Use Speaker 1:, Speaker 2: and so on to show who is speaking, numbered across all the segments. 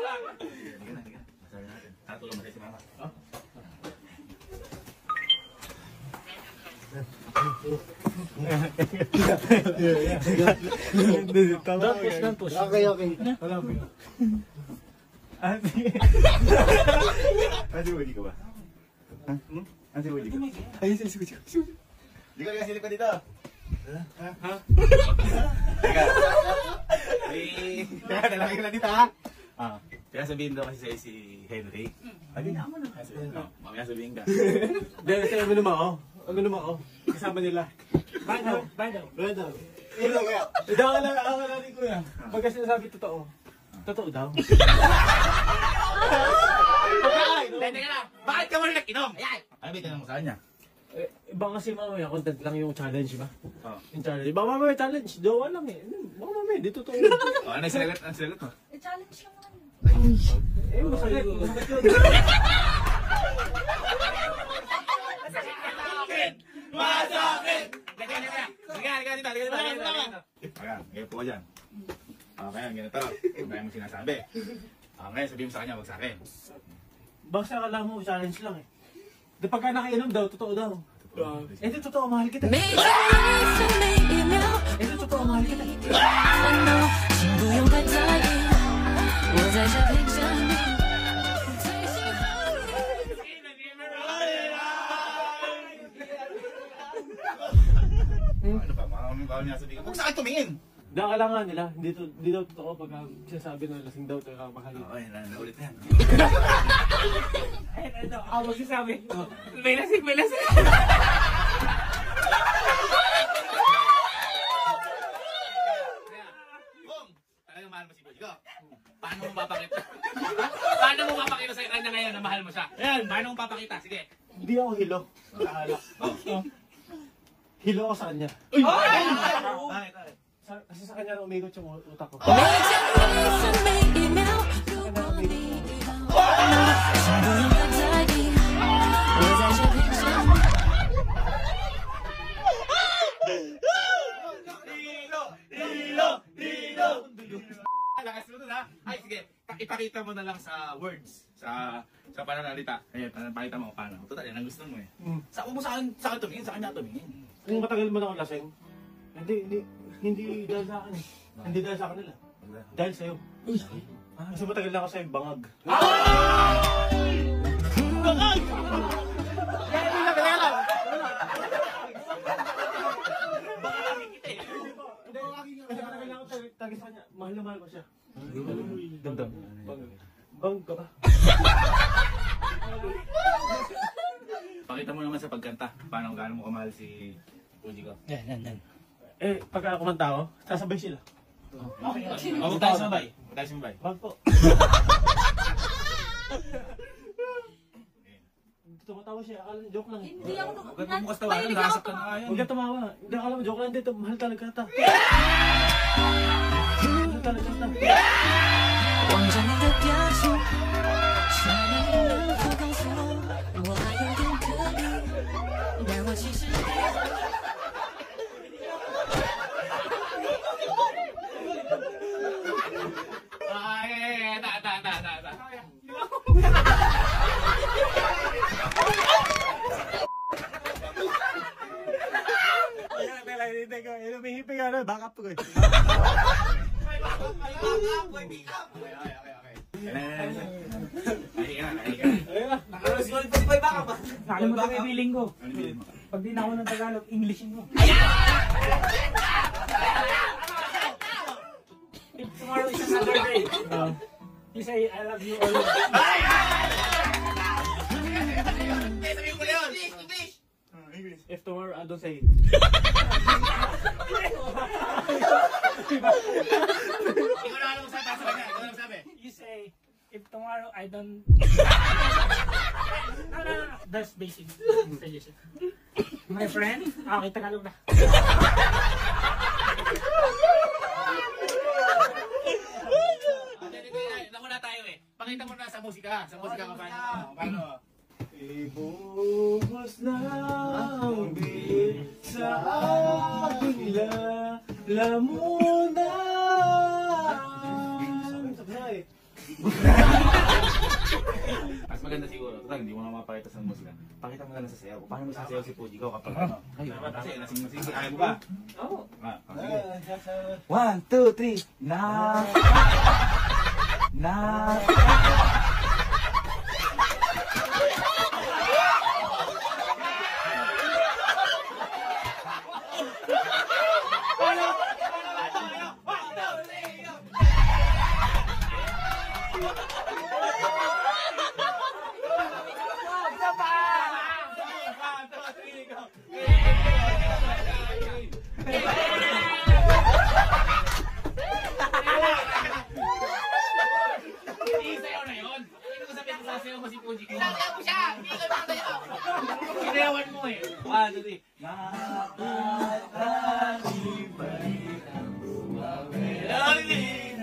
Speaker 1: Masabi natin. Natulong masaya si mama.
Speaker 2: Don't push.
Speaker 3: Okay.
Speaker 2: Wala mo.
Speaker 1: Ate Woody ka ba? Ate Woody ka? Ayun, sige. Hindi ka nakasilip ka dito. Ha? Teka, lalaki ka na dito ha? Kaya sabihin daw kasi sa'yo si Henry. Sabihin na mo na. Mamaya sabihin ka.
Speaker 2: Dahil sa ano naman ako. Ano naman ako. Kasama nila. Bye daw. Ito ako lang ni Kuya. Pagka sinasabi totoo. Totoo daw.
Speaker 1: Teka lang. Bakit ka mo rin nag-inom? Ayan. Ano ba itanong mo sa kanya?
Speaker 2: Iba kasi mamaya, content lang yung challenge ba?
Speaker 1: Oo.
Speaker 2: Yung challenge. Baka mamaya challenge. Dawa lang eh. Baka mamaya, di totoo.
Speaker 1: Ano yung sinagot mo?
Speaker 4: challenge lang naman.
Speaker 2: Masakit.
Speaker 1: Masakit! Liga dito. Ayan, ngayon po ka dyan. Ngayon, ganito. Kaya mo sinasabi. Ngayon, sabihin mo sa kanya, wag sa akin.
Speaker 2: Basta akala mo, challenge lang eh. Di pagka nakainom daw, totoo daw. Ito totoo, mahal kita. Ito totoo, mahal kita.
Speaker 1: Ano pa, bawal niya sabihin. Huwag sa akin tumingin!
Speaker 2: Kailangan nila, hindi daw totoo pagka sinasabi na lasing daw tayo mahal.
Speaker 1: Okay, naulit na yan.
Speaker 2: Ito, ako magsasabi. May lasing!
Speaker 1: Kung talagang mahal mo si Boy, paano mo papakita? Paano mo papakita sa kanya ngayon na mahal mo siya? Ayan, paano mo papakita? Sige.
Speaker 2: Hindi ako hilo. Hilo ako sa kanya. Kasi sa kanya na umigot yung utak ko.
Speaker 1: Lakas mo dun ha? Ay sige, ipakita mo na lang sa words, sa pananalita. Ayan, pakita mo paano. Total, yan ang gusto mo eh. Sa akin tumingin, sa kanya tumingin.
Speaker 2: Kung matagal mo na akong lasing, hindi dahil sa akin. Hindi dahil sa kanila. Dahil sa'yo. Kasi matagal na ako sa'yo, bangag. Bangag! Kasi matagal na ako tagis sa kanya. Mahal na mahal ko siya. Damdam. Bang ka ba?
Speaker 1: Pakita mo naman sa pagkanta, paano gaano mo kamahal si Uji ko.
Speaker 3: Yan.
Speaker 2: Pagka kumanta ako, sasabay sila.
Speaker 1: Huwag tayo sumabay.
Speaker 2: Wag po. Tumatawa siya, akala niya joke lang eh.
Speaker 4: Hindi ako
Speaker 1: Huwag mo bukas tawanan, nasaktan na nga yan.
Speaker 2: Huwag ka tumawa. Hindi akala mo joke lang dito, mahal talaga kita. Mahal talaga kita.
Speaker 5: 望着你的表情，是你能否告诉我，我还有点可疑，但我其实。
Speaker 2: Humihipig ka na, back up to guys.
Speaker 3: Nakalimutan ko yung feeling ko. Pag di na ako ng Tagalog, Englishin mo. If tomorrow is another day, you say, I love you always.
Speaker 2: If tomorrow, I don't say it.
Speaker 3: You say, if tomorrow I don't... No. That's basic suggestion. My friend? Okay, Tagalog na.
Speaker 1: Naku na tayo eh. Pakita mo na sa musika. Sa musika ka paano?
Speaker 2: Ibuhos na ang bilis sa aking lamunan.
Speaker 1: Mas maganda siguro. Total, hindi mo na mapakita sa musla. Pakita mo na lang sa sayaw. Paano mo sasayaw si Puji ko kapag ano? Kasi nasing-nasing. Ayaw mo ba?
Speaker 3: Oo.
Speaker 1: Sige. 1, 2, 3. Na.
Speaker 3: Sinayawan mo eh.
Speaker 1: 1, 2, 3. Nakakalimutan ang bumabalik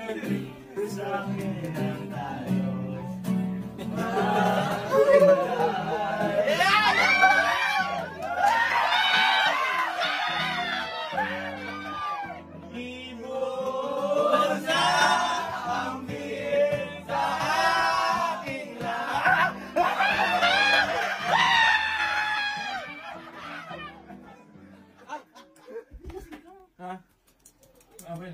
Speaker 1: sa akin ang tayo.
Speaker 2: Ha?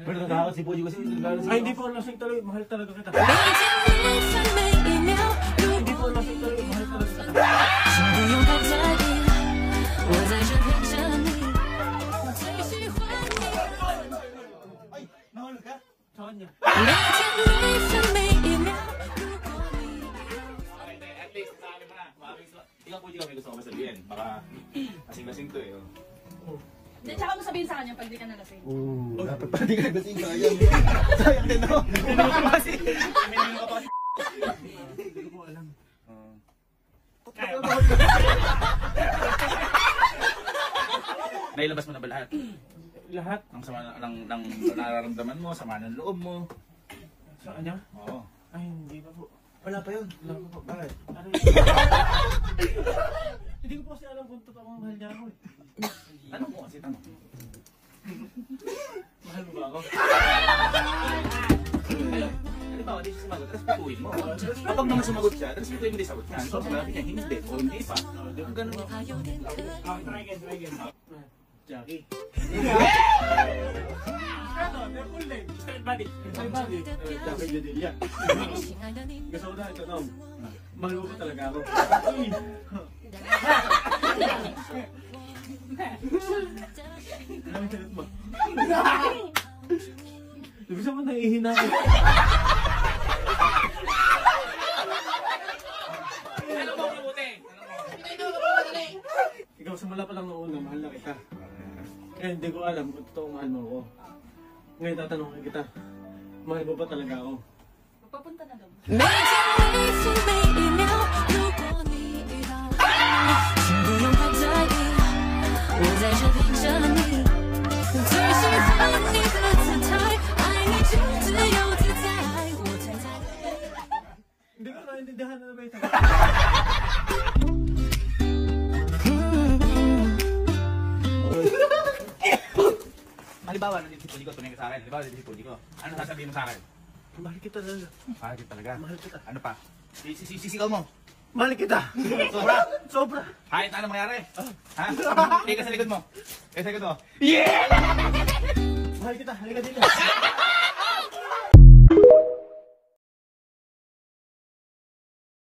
Speaker 1: Pero natakot si Puji kasi
Speaker 2: Ay, hindi po lasing talaga. Mahal talaga kita.
Speaker 5: 每一秒，如
Speaker 2: Hindi po
Speaker 5: 果
Speaker 2: lasing talaga. Mahal talaga kita.
Speaker 5: 请不用太在意，我在这陪着你，最喜欢你。
Speaker 1: Ay, nahulog ka?
Speaker 2: Sa kanya.
Speaker 5: 每天每分每一秒，如果你
Speaker 1: Okay, at least sabi mo na. Ikaw Puji kami gusto ko masabihin. Baka lasing-lasing to eh.
Speaker 4: Hindi, tsaka mo sabihin sa kanya pag di ka nalasing.
Speaker 6: Dapat pa di ka gasing sayang.
Speaker 1: Sayang din ako. Minum ka pa kasi. Minum ka pa kasi.
Speaker 2: Hindi ko po alam.
Speaker 1: Nailabas mo na ba lahat?
Speaker 2: Lahat?
Speaker 1: Ang sama ng nararamdaman mo, sama ng loob mo.
Speaker 2: Sa kanya?
Speaker 1: Oo.
Speaker 2: Ay, hindi pa po.
Speaker 6: Wala pa yun.
Speaker 2: Wala pa po.
Speaker 6: Bakit?
Speaker 2: Ano Hindi ko po kasi alam kung totoo mahal niya ako eh.
Speaker 1: Tanong mo kasi, tanong.
Speaker 2: Mahal mo ba ako?
Speaker 1: Halimbawa, di siya sumagot, respetuhin mo. Kapag naman sumagot siya, respetuhin mo din sagot niya. So, sabi niya, hindi o hindi pa. Yung ganun.
Speaker 5: 还有点可以。
Speaker 3: Try again.
Speaker 2: Jackie.
Speaker 3: Ano? Full name. Straight body.
Speaker 2: Ay, bakit? Jackie Jadilla.
Speaker 5: 亲爱的你，
Speaker 2: Gusto ko na itanong. Mahal mo ba talaga ako? Ano yung sagot mo? Ibig sabihin nahihina ako.
Speaker 1: Ano mo mabuti?
Speaker 2: Ikaw simula pa lang noon na mahal na kita. Kaya hindi ko alam kung totoo mahal mo ako. Ngayon tatanungin kita, mahal mo ba talaga ako?
Speaker 4: Magpapunta na daw.
Speaker 5: 每天每分每一秒，如果你遇到我，请不用太在意，我在这陪着你，最喜欢你的姿态，爱你就自由自在，我才在。
Speaker 2: Hindi ko naintindihan na ba ito?
Speaker 1: Halimbawa, nandito si Puji ko, tumingin ka sa akin. Halimbawa, nandito si Puji ko. Ano sasabihin mo sa akin?
Speaker 2: Mahal kita talaga.
Speaker 1: Mahal kita talaga.
Speaker 2: Mahal kita.
Speaker 1: Ano pa? Sisigaw mo.
Speaker 2: Mahal kita!
Speaker 1: Sobra.
Speaker 2: Sobra!
Speaker 1: Kahit anong mangyari. Ha? Hindi ka sa likod mo. Kaya sa likod mo.
Speaker 2: Mahal kita! Halika dito!